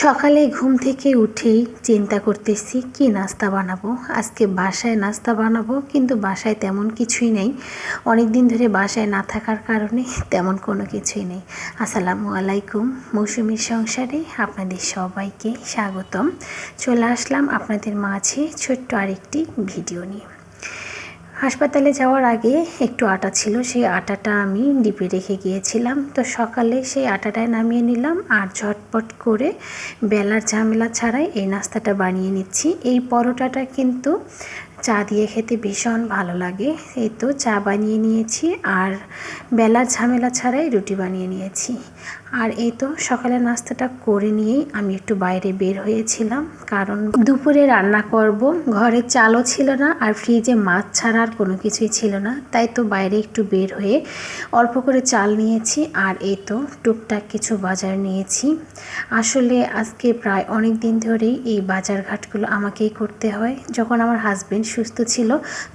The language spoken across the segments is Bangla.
সকালে ঘুম থেকে উঠেই চিন্তা করতেছি কি নাস্তা বানাবো। আজকে বাসায় নাস্তা বানাবো, কিন্তু বাসায় তেমন কিছুই নেই। অনেক দিন ধরে বাসায় না থাকার কারণে তেমন কোনো কিছুই নেই। আসসালামু আলাইকুম, মৌসুমীর সংসারে আপনাদের সবাইকে স্বাগতম। চলে আসলাম আপনাদের মাঝে ছোট্ট আরেকটি ভিডিও নিয়ে। হাসপাতালে যাওয়ার আগে একটু আটা ছিল, সেই আটাটা আমি ডিপে রেখে গিয়েছিলাম। তো সকালে সেই আটাটায় নামিয়ে নিলাম আর ঝটপট করে বেলার ঝামেলা ছাড়াই এই নাস্তাটা বানিয়ে নিচ্ছি। এই পরোটাটা কিন্তু চা দিয়ে খেতে ভীষণ ভালো লাগে। এই তো চা বানিয়ে নিয়েছি আর বেলার ঝামেলা ছাড়াই রুটি বানিয়ে নিয়েছি। আর এই তো সকালে নাস্তাটা করে নিয়েই আমি একটু বাইরে বের হয়েছিলাম, কারণ দুপুরে রান্না করব। ঘরে চালও ছিল না আর ফ্রিজে মাছ ছাড়া আর কোনো কিছুই ছিল না, তাই তো বাইরে একটু বের হয়ে অল্প করে চাল নিয়েছি আর এই তো টুকটাক কিছু বাজার নিয়েছি। আসলে আজকে প্রায় অনেক দিন ধরেই এই বাজার ঘাটগুলো আমাকেই করতে হয়। যখন আমার হাজবেন্ড সুস্থ ছিল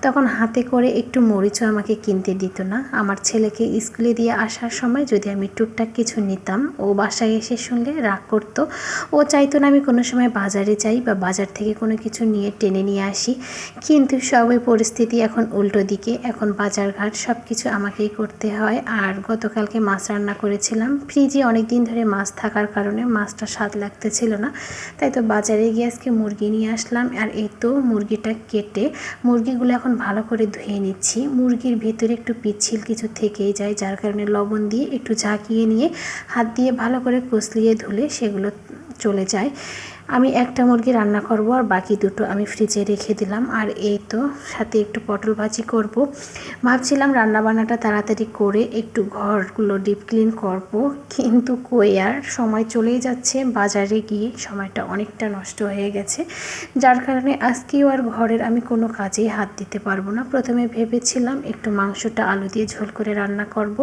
তখন হাতে করে একটু মরিচও আমাকে কিনতে দিত না। আমার ছেলেকে স্কুলে দিয়ে আসার সময় যদি আমি টুকটাক কিছু নিতাম, ও বাসায় এসে শুনলে রাগ করতো। ও চাইতো না আমি কোনো সময় বাজারে যাই বা বাজার থেকে কোনো কিছু নিয়ে টেনে নিয়ে আসি। কিন্তু সবই পরিস্থিতি এখন উল্টো দিকে, এখন বাজার ঘাট সব কিছু আমাকেই করতে হয়। আর গতকালকে মাছ রান্না করেছিলাম, ফ্রিজে অনেক দিন ধরে মাছ থাকার কারণে মাছটা স্বাদ লাগতেছিল না, তাই তো বাজারে গিয়ে আজকে মুরগি নিয়ে আসলাম। আর এই তো মুরগিটা কেটে মুরগিগুলো এখন ভালো করে ধুয়ে নিচ্ছি। মুরগির ভেতরে একটু পিচ্ছিল কিছু থেকেই যায়, যার কারণে লবণ দিয়ে একটু ঝাঁকিয়ে নিয়ে হাত দিয়ে ভালো করে কষলিয়ে ধুলে সেগুলো চলে যায়। আমি একটা মুরগি রান্না করব আর বাকি দুটো আমি ফ্রিজে রেখে দিলাম। আর এই তো সাথে একটু পটল ভাজি করব। ভাবছিলাম রান্নাবান্নাটা তাড়াতাড়ি করে একটু ঘরগুলো ডিপ ক্লিন করব, কিন্তু কই আর, সময় চলেই যাচ্ছে। বাজারে গিয়ে সময়টা অনেকটা নষ্ট হয়ে গেছে, যার কারণে আজকেও আর ঘরের আমি কোনো কাজেই হাত দিতে পারবো না। প্রথমে ভেবেছিলাম একটু মাংসটা আলু দিয়ে ঝোল করে রান্না করব,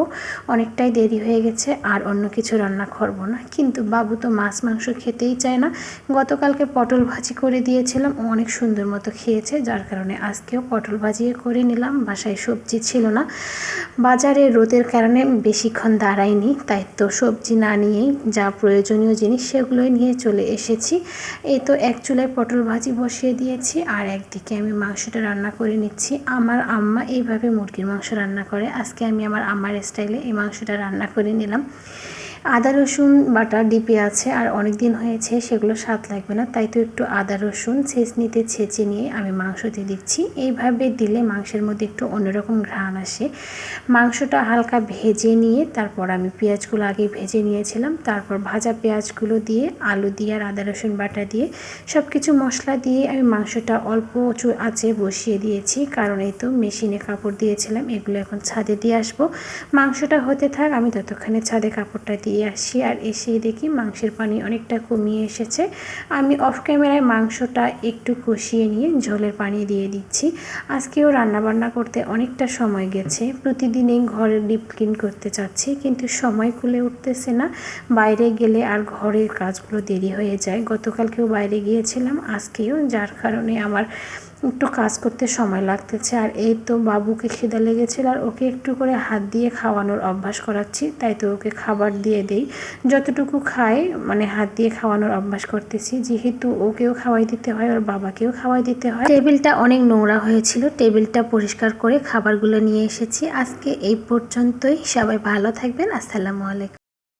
অনেকটাই দেরি হয়ে গেছে আর অন্য কিছু রান্না করব না। কিন্তু বাবু তো মাছ মাংস খেতেই চায় না। গতকালকে পটল ভাজি করে দিয়েছিলাম, ও অনেক সুন্দর মতো খেয়েছে, যার কারণে আজকেও পটল ভাজি করে নিলাম। বাসায় সবজি ছিল না, বাজারে রোদের কারণে বেশিক্ষণ দাঁড়াইনি, তাই তো সবজি না নিয়েই যা প্রয়োজনীয় জিনিস সেগুলোই নিয়ে চলে এসেছি। এই তো এক চুলায় পটল ভাজি বসিয়ে দিয়েছি আর একদিকে আমি মাংসটা রান্না করে নিচ্ছি। আমার আম্মা এইভাবে মুরগির মাংস রান্না করে, আজকে আমি আমার আম্মার স্টাইলে এই মাংসটা রান্না করে নিলাম। আদা রসুন বাটা ডিপে আছে আর অনেক দিন হয়েছে, সেগুলো স্বাদ লাগবে না, তাই তো একটু আদা রসুন ছেঁচনিতে ছেঁচে নিয়ে আমি মাংসতে দিচ্ছি। এইভাবে দিলে মাংসের মধ্যে একটু অন্যরকম ঘ্রাণ আসে। মাংসটা হালকা ভেজে নিয়ে তারপর আমি পেঁয়াজগুলো আগে ভেজে নিয়েছিলাম, তারপর ভাজা পেঁয়াজগুলো দিয়ে আলু দিয়ে আর আদা রসুন বাটা দিয়ে সব কিছু মশলা দিয়ে আমি মাংসটা অল্প উঁচু আঁচে বসিয়ে দিয়েছি, কারণ এই তো মেশিনে কাপড় দিয়েছিলাম, এগুলো এখন ছাদে দিয়ে আসবো। মাংসটা হতে থাক, আমি ততক্ষণে ছাদে কাপড়টা দিয়ে আসি। আর এসেই দেখি মাংসের পানি অনেকটা কমিয়ে এসেছে। আমি অফ ক্যামেরায় মাংসটা একটু কষিয়ে নিয়ে ঝোলের পানি দিয়ে দিচ্ছি। আজকেও রান্নাবান্না করতে অনেকটা সময় গেছে। প্রতিদিনই ঘরের ডিপ ক্লিন করতে চাচ্ছি, কিন্তু সময় কুলে উঠতেছে না। বাইরে গেলে আর ঘরের কাজগুলো দেরি হয়ে যায়। গতকালকেও বাইরে গিয়েছিলাম, আজকেও, যার কারণে আমার একটু কাজ করতে সময় লাগতেছে। আর এই তো বাবুকে খিদে লেগেছিল আর ওকে একটু করে হাত দিয়ে খাওয়ানোর অভ্যাস করাচ্ছি, তাই তো ওকে খাবার দিয়ে দেই। যতটুকু খায় মানে হাত দিয়ে খাওয়ানোর অভ্যাস করতেছি, যেহেতু ওকেও খাওয়াই দিতে হয় ওর বাবাকেও খাওয়াই দিতে হয়। টেবিলটা অনেক নোংরা হয়েছিল, টেবিলটা পরিষ্কার করে খাবারগুলো নিয়ে এসেছি। আজকে এই পর্যন্তই, সবাই ভালো থাকবেন। আসসালামু আলাইকুম।